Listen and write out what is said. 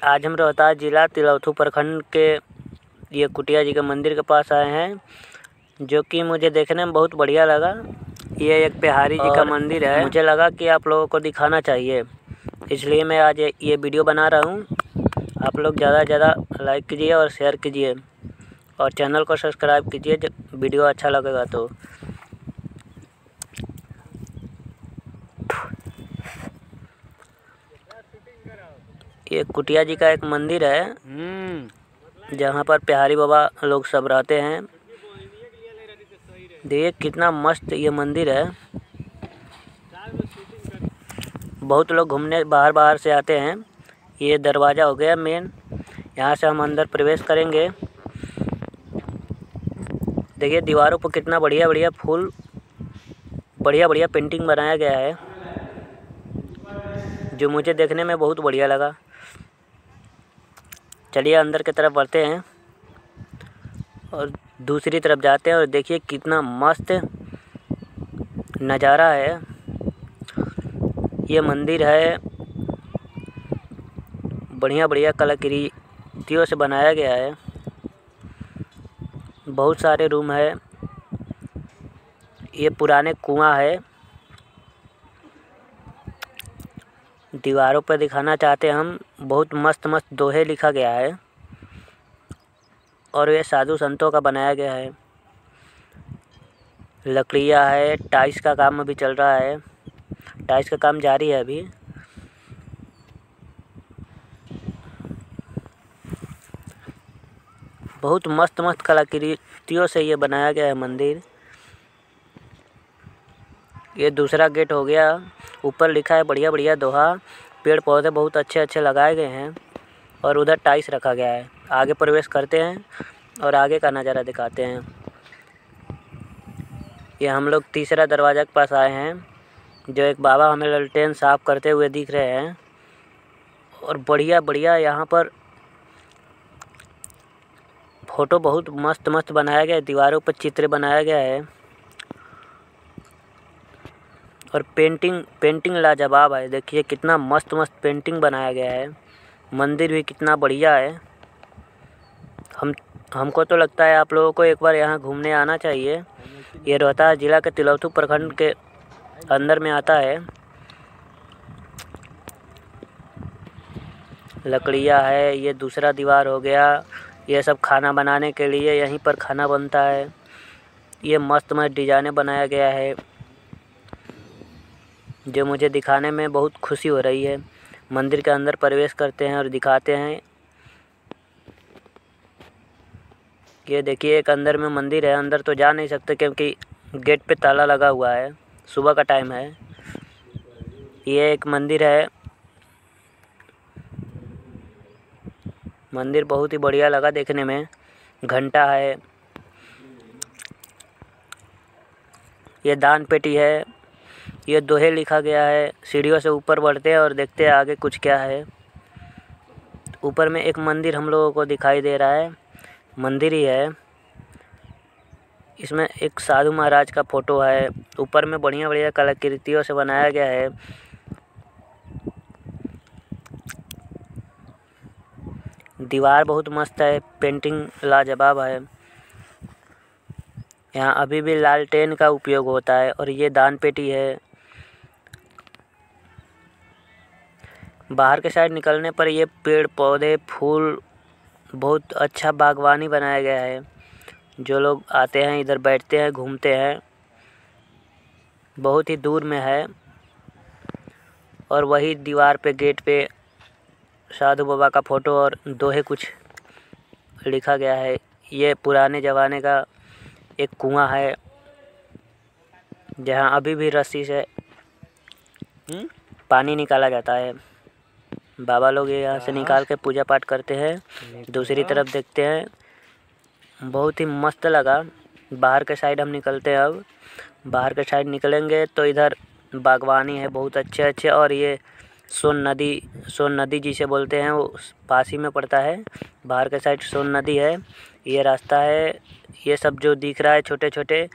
आज हम रोहतास जिला तिलौथू प्रखंड के ये कुटिया जी के मंदिर के पास आए हैं, जो कि मुझे देखने में बहुत बढ़िया लगा। ये एक बिहारी जी का मंदिर है। मुझे लगा कि आप लोगों को दिखाना चाहिए, इसलिए मैं आज ये वीडियो बना रहा हूँ। आप लोग ज़्यादा से ज़्यादा लाइक कीजिए और शेयर कीजिए और चैनल को सब्सक्राइब कीजिए जब वीडियो अच्छा लगेगा तो। ये कुटिया जी का एक मंदिर है, जहाँ पर बिहारी बाबा लोग सब रहते हैं। देखिए कितना मस्त ये मंदिर है। बहुत लोग घूमने बाहर से आते हैं। ये दरवाज़ा हो गया मेन, यहाँ से हम अंदर प्रवेश करेंगे। देखिए दीवारों पर कितना बढ़िया फूल, बढ़िया पेंटिंग बनाया गया है, जो मुझे देखने में बहुत बढ़िया लगा। चलिए अंदर की तरफ बढ़ते हैं और दूसरी तरफ जाते हैं और देखिए कितना मस्त नज़ारा है। ये मंदिर है, बढ़िया कलाकृतियों से बनाया गया है। बहुत सारे रूम है। ये पुराने कुआं है। दीवारों पर दिखाना चाहते हैं हम, बहुत मस्त दोहे लिखा गया है और ये साधु संतों का बनाया गया है। लकड़ियाँ है, टाइल्स का काम अभी चल रहा है, टाइल्स का काम जारी है अभी। बहुत मस्त कलाकृतियों से ये बनाया गया है मंदिर। ये दूसरा गेट हो गया। ऊपर लिखा है बढ़िया दोहा। पेड़ पौधे बहुत अच्छे लगाए गए हैं और उधर टाइल्स रखा गया है। आगे प्रवेश करते हैं और आगे का नज़ारा दिखाते हैं। ये हम लोग तीसरा दरवाज़ा के पास आए हैं, जो एक बाबा हमें लालटेन साफ़ करते हुए दिख रहे हैं। और बढ़िया यहाँ पर फ़ोटो बहुत मस्त बनाया गया है। दीवारों पर चित्र बनाया गया है और पेंटिंग लाजवाब है। देखिए कितना मस्त पेंटिंग बनाया गया है। मंदिर भी कितना बढ़िया है। हमको तो लगता है आप लोगों को एक बार यहाँ घूमने आना चाहिए। ये रोहतास जिला के तिलौथू प्रखंड के अंदर में आता है। लकड़ियाँ है। ये दूसरा दीवार हो गया। ये सब खाना बनाने के लिए यहीं पर खाना बनता है। ये मस्त डिजाइने बनाया गया है, जो मुझे दिखाने में बहुत खुशी हो रही है। मंदिर के अंदर प्रवेश करते हैं और दिखाते हैं। ये देखिए एक अंदर में मंदिर है। अंदर तो जा नहीं सकते क्योंकि गेट पे ताला लगा हुआ है। सुबह का टाइम है। ये एक मंदिर है। मंदिर बहुत ही बढ़िया लगा देखने में। घंटा है। ये दान पेटी है। ये दोहे लिखा गया है। सीढ़ियों से ऊपर बढ़ते हैं और देखते हैं आगे कुछ क्या है। ऊपर में एक मंदिर हम लोगों को दिखाई दे रहा है। मंदिर ही है। इसमें एक साधु महाराज का फोटो है। ऊपर में बढ़िया कलाकृतियों से बनाया गया है। दीवार बहुत मस्त है। पेंटिंग लाजवाब है। यहाँ अभी भी लालटेन का उपयोग होता है। और ये दान पेटी है। बाहर के साइड निकलने पर ये पेड़ पौधे फूल, बहुत अच्छा बागवानी बनाया गया है। जो लोग आते हैं इधर बैठते हैं, घूमते हैं। बहुत ही दूर में है। और वही दीवार पे गेट पे साधु बाबा का फ़ोटो और दोहे कुछ लिखा गया है। ये पुराने ज़माने का एक कुआं है, जहाँ अभी भी रस्सी से पानी निकाला जाता है। बाबा लोग यहाँ से निकाल के पूजा पाठ करते हैं। दूसरी तरफ देखते हैं, बहुत ही मस्त लगा। बाहर के साइड हम निकलते हैं। अब बाहर के साइड निकलेंगे तो इधर बागवानी है बहुत अच्छे। और ये सोन नदी जिसे बोलते हैं, वो पास ही में पड़ता है। बाहर के साइड सोन नदी है। ये रास्ता है। ये सब जो दिख रहा है छोटे